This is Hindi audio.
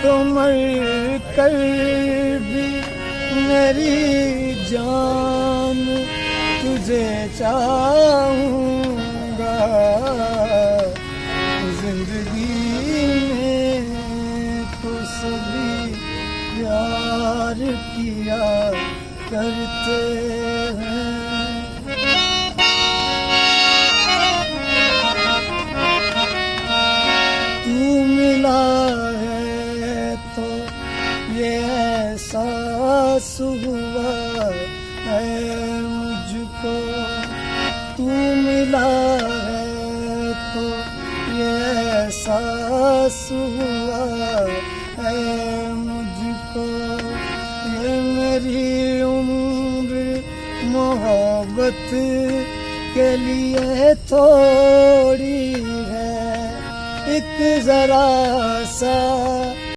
तो मर कर भी मेरी जान तुझे चाहूँगा। जिंदगी में तो सभी प्यार किया करते हैं। तू मिला है तो ये एहसास हुआ है मुझको। तू मिला है तो ये एहसास हुआ है मुझको। ये मेरी उम्र मोहब्बत के लिए थोड़ी है। एक जरा सा